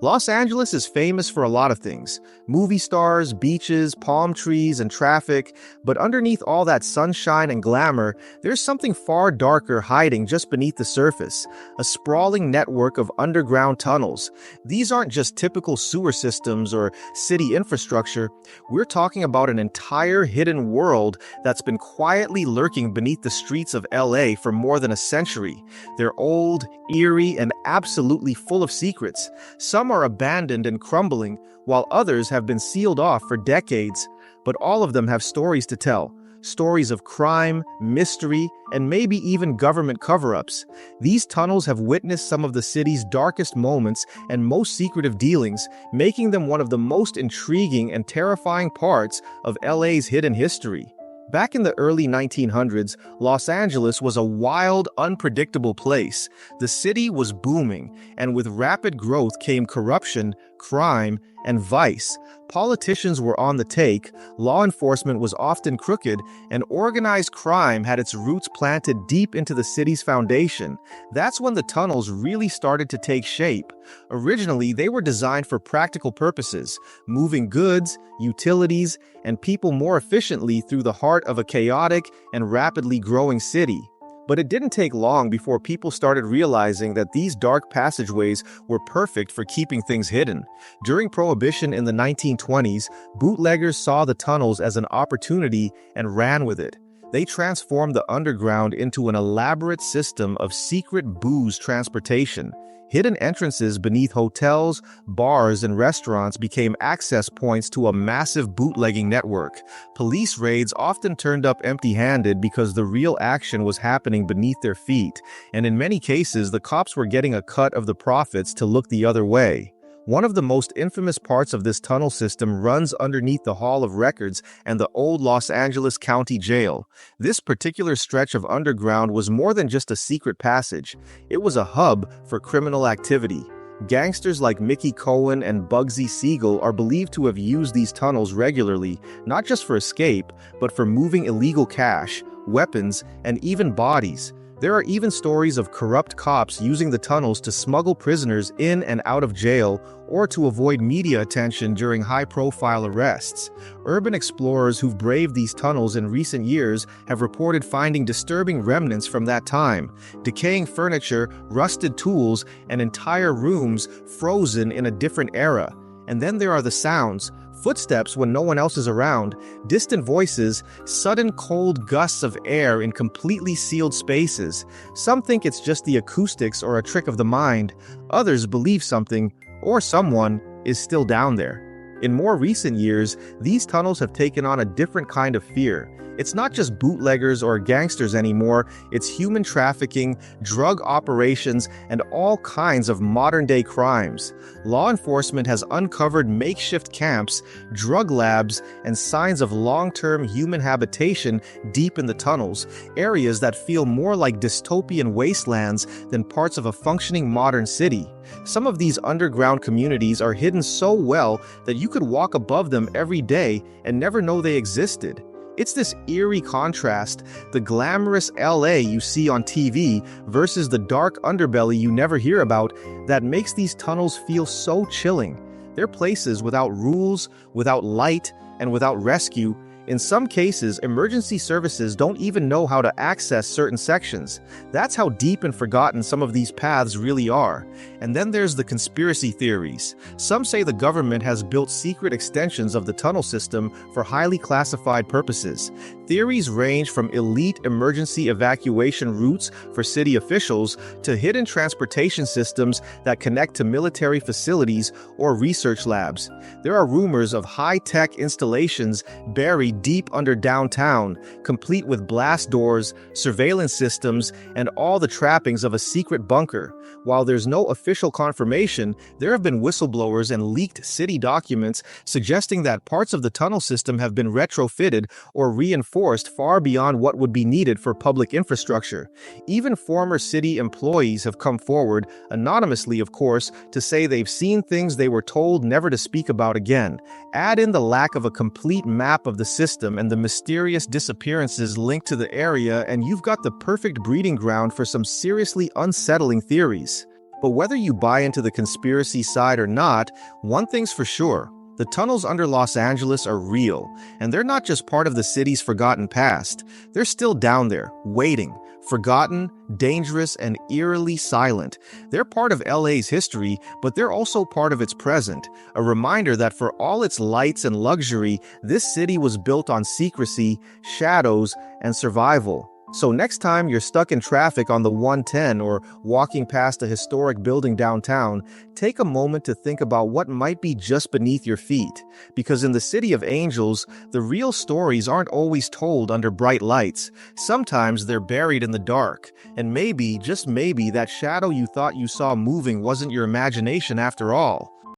Los Angeles is famous for a lot of things: movie stars, beaches, palm trees, and traffic. But underneath all that sunshine and glamour, there's something far darker hiding just beneath the surface: a sprawling network of underground tunnels. These aren't just typical sewer systems or city infrastructure. We're talking about an entire hidden world that's been quietly lurking beneath the streets of LA for more than a century. They're old, eerie, and absolutely full of secrets. Some are abandoned and crumbling, while others have been sealed off for decades. But all of them have stories to tell. Stories of crime, mystery, and maybe even government cover-ups. These tunnels have witnessed some of the city's darkest moments and most secretive dealings, making them one of the most intriguing and terrifying parts of LA's hidden history. Back in the early 1900s, Los Angeles was a wild, unpredictable place. The city was booming, and with rapid growth came corruption, crime, and vice. Politicians were on the take, law enforcement was often crooked, and organized crime had its roots planted deep into the city's foundation. That's when the tunnels really started to take shape. Originally, they were designed for practical purposes, moving goods, utilities, and people more efficiently through the heart of a chaotic and rapidly growing city. But it didn't take long before people started realizing that these dark passageways were perfect for keeping things hidden. During Prohibition in the 1920s, bootleggers saw the tunnels as an opportunity and ran with it. They transformed the underground into an elaborate system of secret booze transportation. Hidden entrances beneath hotels, bars, and restaurants became access points to a massive bootlegging network. Police raids often turned up empty-handed because the real action was happening beneath their feet, and in many cases, the cops were getting a cut of the profits to look the other way. One of the most infamous parts of this tunnel system runs underneath the Hall of Records and the old Los Angeles County Jail. This particular stretch of underground was more than just a secret passage. It was a hub for criminal activity. Gangsters like Mickey Cohen and Bugsy Siegel are believed to have used these tunnels regularly, not just for escape, but for moving illegal cash, weapons, and even bodies. There are even stories of corrupt cops using the tunnels to smuggle prisoners in and out of jail or to avoid media attention during high-profile arrests. Urban explorers who've braved these tunnels in recent years have reported finding disturbing remnants from that time: decaying furniture, rusted tools, and entire rooms frozen in a different era. And then there are the sounds. Footsteps when no one else is around, distant voices, sudden cold gusts of air in completely sealed spaces. Some think it's just the acoustics or a trick of the mind. Others believe something, or someone, is still down there. In more recent years, these tunnels have taken on a different kind of fear. It's not just bootleggers or gangsters anymore, it's human trafficking, drug operations, and all kinds of modern-day crimes. Law enforcement has uncovered makeshift camps, drug labs, and signs of long-term human habitation deep in the tunnels, areas that feel more like dystopian wastelands than parts of a functioning modern city. Some of these underground communities are hidden so well that you could walk above them every day and never know they existed. It's this eerie contrast, the glamorous LA you see on TV versus the dark underbelly you never hear about, that makes these tunnels feel so chilling. They're places without rules, without light, and without rescue. In some cases, emergency services don't even know how to access certain sections. That's how deep and forgotten some of these paths really are. And then there's the conspiracy theories. Some say the government has built secret extensions of the tunnel system for highly classified purposes. Theories range from elite emergency evacuation routes for city officials to hidden transportation systems that connect to military facilities or research labs. There are rumors of high-tech installations buried deep under downtown, complete with blast doors, surveillance systems, and all the trappings of a secret bunker. While there's no official confirmation, there have been whistleblowers and leaked city documents suggesting that parts of the tunnel system have been retrofitted or reinforced far beyond what would be needed for public infrastructure. Even former city employees have come forward, anonymously of course, to say they've seen things they were told never to speak about again. Add in the lack of a complete map of the system and the mysterious disappearances linked to the area, and you've got the perfect breeding ground for some seriously unsettling theories. But whether you buy into the conspiracy side or not, one thing's for sure. The tunnels under Los Angeles are real, and they're not just part of the city's forgotten past. They're still down there, waiting, forgotten, dangerous, and eerily silent. They're part of LA's history, but they're also part of its present, a reminder that for all its lights and luxury, this city was built on secrecy, shadows, and survival. So next time you're stuck in traffic on the 110 or walking past a historic building downtown, take a moment to think about what might be just beneath your feet. Because in the City of Angels, the real stories aren't always told under bright lights. Sometimes they're buried in the dark. And maybe, just maybe, that shadow you thought you saw moving wasn't your imagination after all.